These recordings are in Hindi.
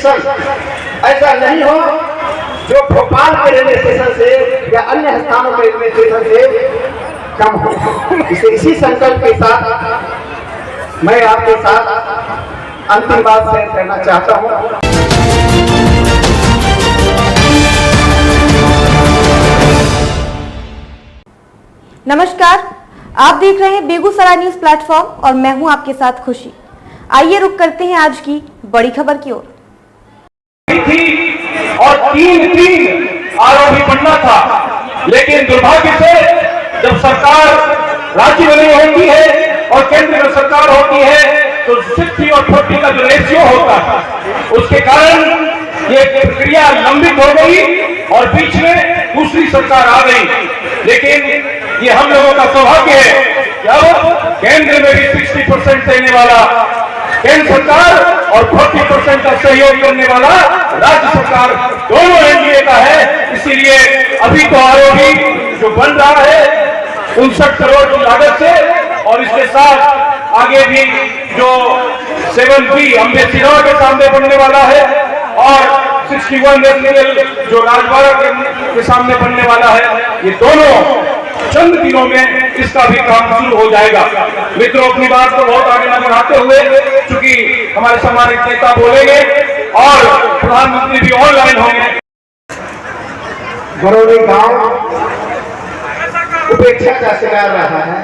स्टेशन ऐसा नहीं हो जो भोपाल के रेलवे स्टेशन से या अन्य स्थानों के रेलवे स्टेशन से कम हो। इसी संकल्प के साथ मैं आपके साथ अंतिम बात शेयर करना चाहता हूं। नमस्कार, आप देख रहे हैं बेगूसराय न्यूज प्लेटफॉर्म और मैं हूं आपके साथ खुशी। आइए रुक करते हैं आज की बड़ी खबर की ओर। और तीन आरोपी बनना था, लेकिन दुर्भाग्य से जब सरकार राज्य में नहीं होती है और केंद्र में सरकार होती है तो 60 और 40 का जो रेशियो होता है उसके कारण ये प्रक्रिया लंबित हो गई और बीच में दूसरी सरकार आ गई। लेकिन ये हम लोगों का सौभाग्य है कि अब केंद्र में भी 60% देने वाला केंद्र सरकार और 40% का सहयोग करने वाला राज्य सरकार दोनों एनडीए का है। इसीलिए अभी तो आरोपी जो बन रहा है 59 करोड़ की लागत से और इसके साथ आगे भी जो 7B अम्बेसिडर के सामने बनने वाला है और 61 रेसिडेंशियल जो राजवाड़ा के सामने बनने वाला है, ये दोनों चंद दिनों में इसका भी काम शुरू हो जाएगा। मित्रों, अपनी बात को बहुत आगे न बढ़ाते हुए, चूंकि हमारे सम्मानित नेता बोलेंगे और प्रधानमंत्री भी ऑनलाइन होंगे। बरौनी गांव उपेक्षा का शिकार रहा है।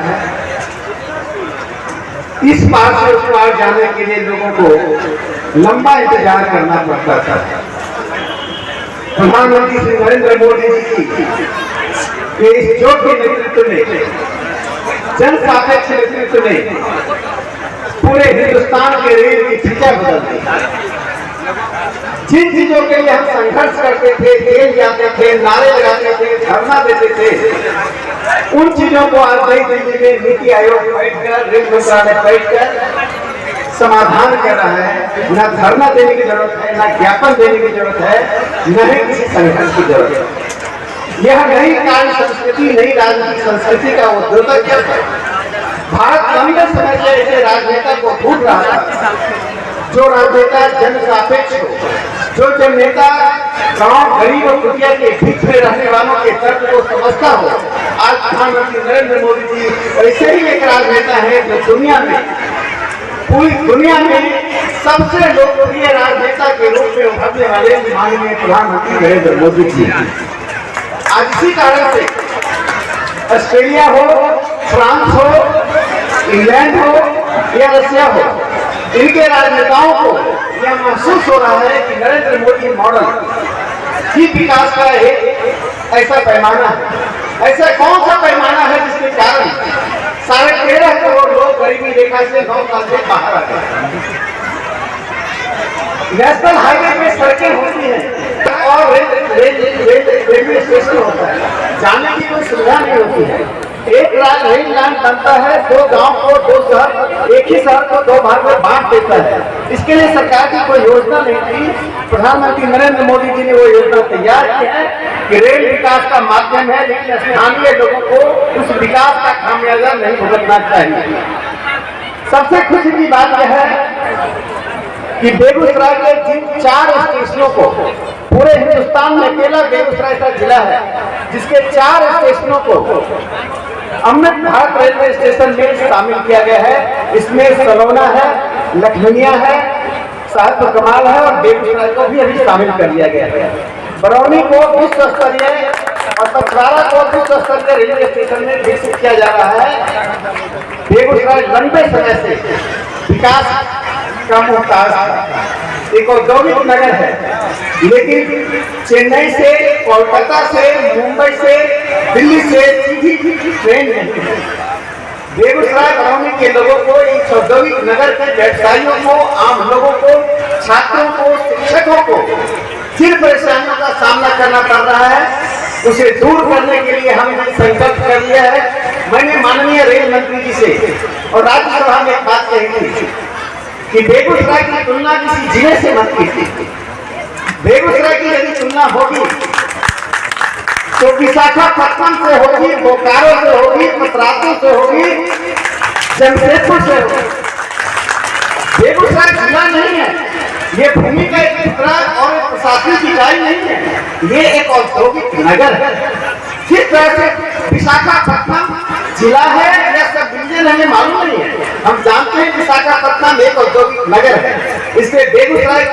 इस पार से उस पार जाने के लिए लोगों को लंबा इंतजार करना पड़ता था। प्रधानमंत्री श्री नरेंद्र मोदी जी की इस योग्य नेतृत्व में, जन सापेक्ष नेतृत्व ने पूरे हिंदुस्तान के रेल की दिशा बदल दी। जिन चीजों के लिए हम संघर्ष करते थे, जेल जाते थे, नारे लगाते थे, धरना देते थे, उन चीजों को आज नई दिल्ली में नीति आयोग बैठकर, रेल मंत्रालय बैठकर समाधान कर रहा है। न धरना देने की जरूरत है, न ज्ञापन देने की जरूरत है, न ही किसी संघर्ष की जरूरत है। यह नई कार्य संस्कृति, नई राजनीतिक संस्कृति का उद्योतक है। भारत लंबे समय से ऐसे राजनेता को ढूंढ रहा था जो राजनेता जन सापेक्ष हो, जो जननेता गांव, गरीब और कुटिया के बीच में रहने वालों के दर्द को समझता हो। आज प्रधानमंत्री नरेंद्र मोदी जी ऐसे ही एक राजनेता है जो दुनिया में, पूरी दुनिया में सबसे लोकप्रिय राजनेता के रूप में उभरने वाले माननीय प्रधानमंत्री नरेंद्र मोदी जी। आज इसी कारण से ऑस्ट्रेलिया हो, फ्रांस हो, इंग्लैंड हो या रशिया हो, इनके राजनेताओं को यह महसूस हो रहा है कि नरेंद्र मोदी मॉडल ही विकास का एक ऐसा पैमाना है। ऐसा कौन सा पैमाना है जिसके कारण 13.5 करोड़ लोग गरीबी रेखा से 9 साल से बाहर आ गए। नेशनल हाईवे में सड़कें होती हैं और रेलवे स्टेशन होता है, जाने की कोई सुविधा नहीं होती है। एक रेल लाइन बनता है, 2 गांव को, 2 शहर, एक ही शहर को 2 भाग में बांट देता है। इसके लिए सरकार की कोई योजना नहीं थी। प्रधानमंत्री नरेंद्र मोदी जी ने वो योजना तैयार की है कि रेल विकास का माध्यम है, लेकिन स्थानीय लोगों को उस विकास का खामियाजा नहीं भुगतना चाहिए। सबसे खुशी की बात यह है कि बेगूसराय के जिन 4 स्टेशनों को, पूरे हिंदुस्तान में अकेला बेगूसराय का जिला है जिसके 4 स्टेशनों को अमृत भारत रेलवे स्टेशन में शामिल किया गया है। इसमें सलोना है, लखनिया है, साहेबपुर कमाल है और बेगूसराय को भी अभी शामिल कर लिया गया है। बरौनी को विश्व स्तरीय और पथरारा को विश्व स्तरीय रेलवे स्टेशन में विकसित किया जा रहा है। बेगूसराय लंबे समय से विकास का मोहताज था, एक औद्योगिक नगर है, लेकिन चेन्नई से, कोलकाता से, मुंबई से, दिल्ली से सीधी ट्रेन नहीं है। बेगूसराय बरौनी के लोगों को, इस औद्योगिक नगर के व्यवसायियों को, आम लोगों को, छात्रों को, शिक्षकों को जिन परेशानियों का सामना करना पड़ रहा है, उसे दूर करने के लिए हमने संकल्प कर लिया है। मैंने माननीय रेल मंत्री जी से और राज्यसभा में एक बात कही थी कि बेगूसराय की तुलना किसी जिले से मत कीजिए। बेगूसराय की यदि तुलना होगी तो विशाखापट्टनम से होगी, बोकारो से होगी, मद्रास से होगी, जमशेदपुर से होगी। बेगूसराय जिला नहीं है, ये भूमि का एक टुकड़ा और एक प्रशासनिक इकाई नहीं है, ये एक औद्योगिक नगर है। जिस तरह से विशाखापट्टनम जिला है या सब डिवीजन हमें मालूम नहीं है, हम जानते हैं विशाखापट्टनम एक औद्योगिक नगर है, इसलिए बेगूसराय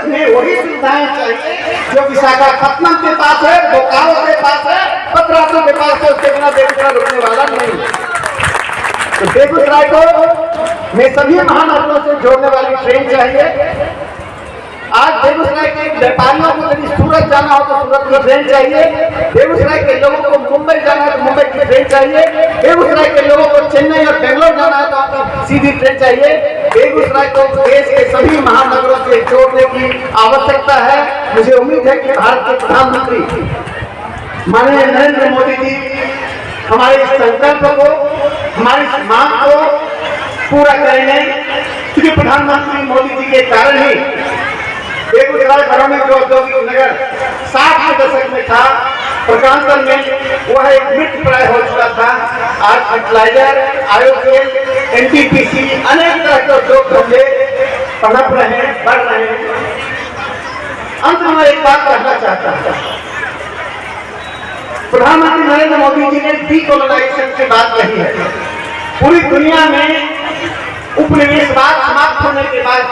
में वही सुविधाएं चाहिए जो विशाखापट्टनम के पास है, बोकारो के पास है, पतरातू के पास है, उसके बिना बेगूसराय रुकने वाला नहीं है। तो बेगूसराय को में सभी महानगरों से जोड़ने वाली ट्रेन चाहिए। आज बेगूसराय के व्यापारियों को यदि सूरत जाना हो तो सूरत की ट्रेन चाहिए, बेगूसराय के लोगों को मुंबई जाना है तो मुंबई की ट्रेन चाहिए, बेगूसराय के लोगों को चेन्नई और बेंगलोर जाना है तो आपको सीधी ट्रेन चाहिए। बेगूसराय को देश के सभी महानगरों से जोड़ने की आवश्यकता है। मुझे उम्मीद है कि भारत के प्रधानमंत्री माननीय नरेंद्र मोदी जी हमारे इस संकल्प को, हमारी इस मांग को पूरा करेंगे, क्योंकि प्रधानमंत्री मोदी जी के कारण ही बेगूसराय बरौनी जो औद्योगिक नगर 60 के दशक में था, प्रकांतर में वह एक मृत प्राय हो चुका था। आज फर्टिलाइजर, आयोजेल, एनटीपीसी अनेक तरह के उद्योग धंधे पनप रहे हैं, बढ़ रहे हैं। अंत में एक बात कहना चाहता हूं, प्रधानमंत्री नरेंद्र मोदी जी ने डीकोलोनाइजेशन की बात कही है। पूरी दुनिया में उपनिवेशवाद समाप्त होने के बाद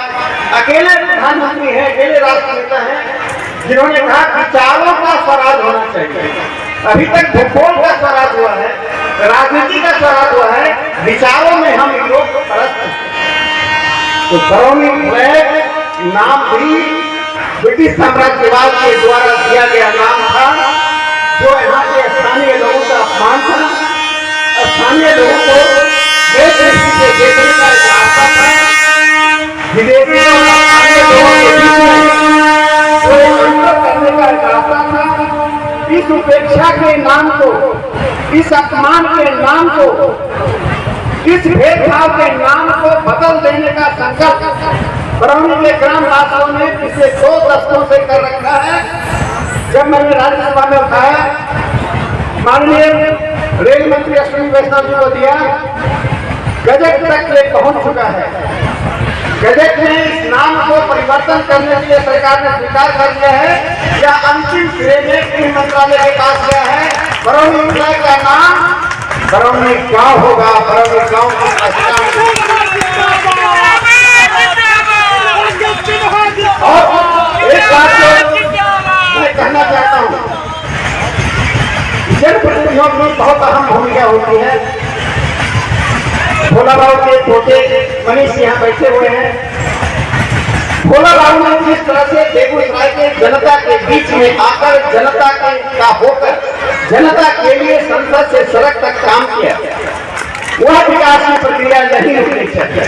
अकेले प्रधानमंत्री हैं, अकेले राष्ट्रनेता हैं जिन्होंने कहा विचारों का स्वराज होना चाहिए। अभी तक भूगोल का स्वराज हुआ है, राजनीति का स्वराज हुआ है, विचारों में हम यूरोप को परस्त हैं। तो बरौनी फ्लैग नाम भी ब्रिटिश साम्राज्यवाद के द्वारा दिया गया नाम था, जो यहाँ के स्थानीय लोगों का अपमान था। स्थानीय लोगों को देश से देखने का एक रास्ता था, विदेशी और स्थानीय लोगों के बीच में अंतर करने का एक रास्ता था। इस उपेक्षा के नाम को, इस अपमान के नाम को, इस भेदभाव के नाम को बदल देने का संकल्प बरौनी के ग्रामवासियों ने पिछले 2 दशकों से कर रखा है। जब मैंने राज्यसभा में उठाया, माननीय रेल मंत्री अश्विनी वैष्णव जी को दिया, गजट तक ये पहुंच चुका है। गजट में इस नाम को परिवर्तन करने के लिए सरकार ने स्वीकार कर लिया है, या अंतिम सिरे में गृह मंत्रालय के पास गया है। बरौनी फ्लैग का नाम बरौनी गांव होगा, बरौनी गांव की पहचान। और एक बात मैं कहना चाहता हूँ, जनप्रतिनिधियों की बहुत अहम भूमिका होती है। भोला बाबू के पोते मनीष यहाँ बैठे हुए हैं। भोला बाबू ने जिस तरह से बेगूसराय के जनता के बीच में आकर जनता का होकर जनता के लिए संसद से सड़क तक काम किया, वह विकास की प्रक्रिया नहीं रुकनी चाहिए।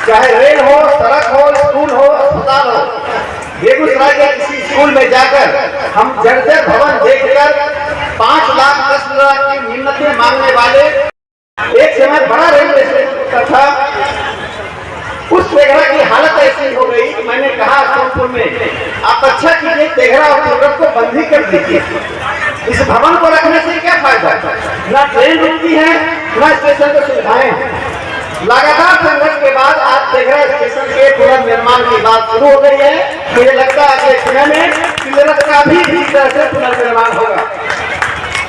चाहे रेल हो, सड़क हो, स्कूल हो, अस्पताल हो। बेगूसराय के किसी स्कूल में जाकर हम जर्जर भवन देखकर 5 लाख 10 लाख की मिन्नतें मांगने वाले, एक समय बड़ा रेलवे स्टेशन था, उस तेघरा की हालत ऐसी हो गई कि मैंने कहा सोनपुर में, आप अच्छा कीजिए तेघरा और सूरत को बंद ही कर दीजिए, इस भवन को रखने से क्या फायदा। ना ट्रेन रुकती है, ना स्टेशन की सुविधाएं हैं। लगातार संघर्ष के बाद आज तेघरा स्टेशन के पुनर्निर्माण की बात शुरू हो गई है। मुझे लगता है अगले समय में तिलरथ का भी इस तरह से पुनर्निर्माण होगा।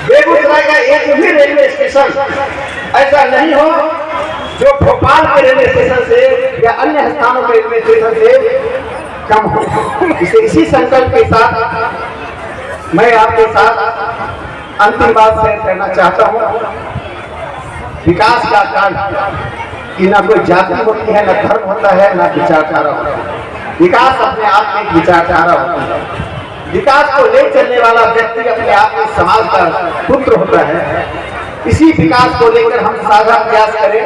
बेगूसराय का एक भी रेलवे स्टेशन ऐसा नहीं हो जो भोपाल के रेलवे स्टेशन से या अन्य स्थानों के रेलवे स्टेशन से कम हो। इसी संकल्प के साथ मैं आपके साथ अंतिम बात शेयर करना चाहता हूँ। विकास का कार्य कि ना कोई जाति होती है, ना धर्म होता है, ना विचारधारा होता है। विकास अपने आप में एक विचारधारा होती है। विकास को ले चलने वाला व्यक्ति अपने आप में समाज का पुत्र होता है। इसी विकास को लेकर हम साझा प्रयास करें,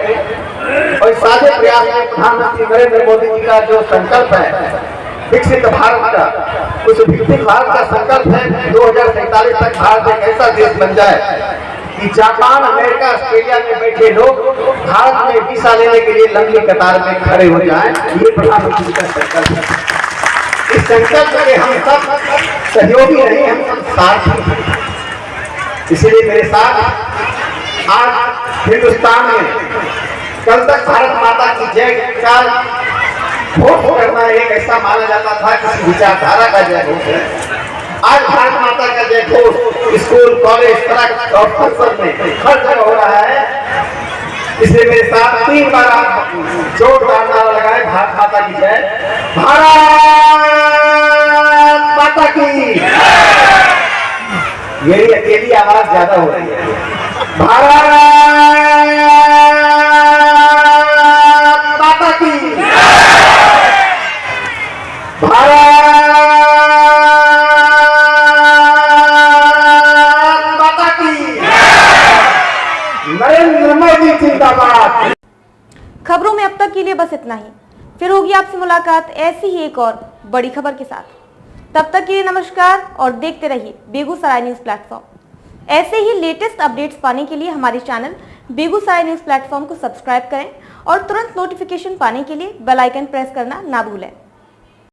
और इस साझे प्रयास में प्रधानमंत्री नरेंद्र मोदी जी का जो संकल्प है विकसित भारत का, उस विकसित भारत का संकल्प है 2047 तक भारत एक ऐसा देश बन जाए कि जापान, अमेरिका, ऑस्ट्रेलिया में बैठे लोग भारत में वीजा लेने के लिए लंबी कतार में खड़े हो जाएं। ये प्रधानमंत्री का संकल्प है। इस संकल्प के हम सब सहयोगी नहीं, हम सब साथी हैं। इसलिए मेरे साथ आज हिंदुस्तान में कल तक भारत माता की जय का घोष करना घोषणा एक ऐसा माना जाता था किसी विचारधारा का जय घोष है। आज भारत माता का जय घोष स्कूल, कॉलेज, सड़क और संसद में हर जगह हो रहा है। इसलिए मेरे साथ 3 बार आप जोरदार नारा लगाए, भारत माता की जय, भारत माता की। यही अकेली आवाज ज्यादा हो रही है। भारत माता की, भारत माता की, नरेंद्र मोदी जिंदाबाद। खबरों में अब तक के लिए बस इतना ही। फिर होगी आपसे मुलाकात ऐसी ही एक और बड़ी खबर के साथ। तब तक के लिए नमस्कार और देखते रहिए बेगूसराय न्यूज प्लेटफॉर्म। ऐसे ही लेटेस्ट अपडेट्स पाने के लिए हमारे चैनल बेगूसराय न्यूज प्लेटफॉर्म को सब्सक्राइब करें और तुरंत नोटिफिकेशन पाने के लिए बेल आइकन प्रेस करना ना भूलें।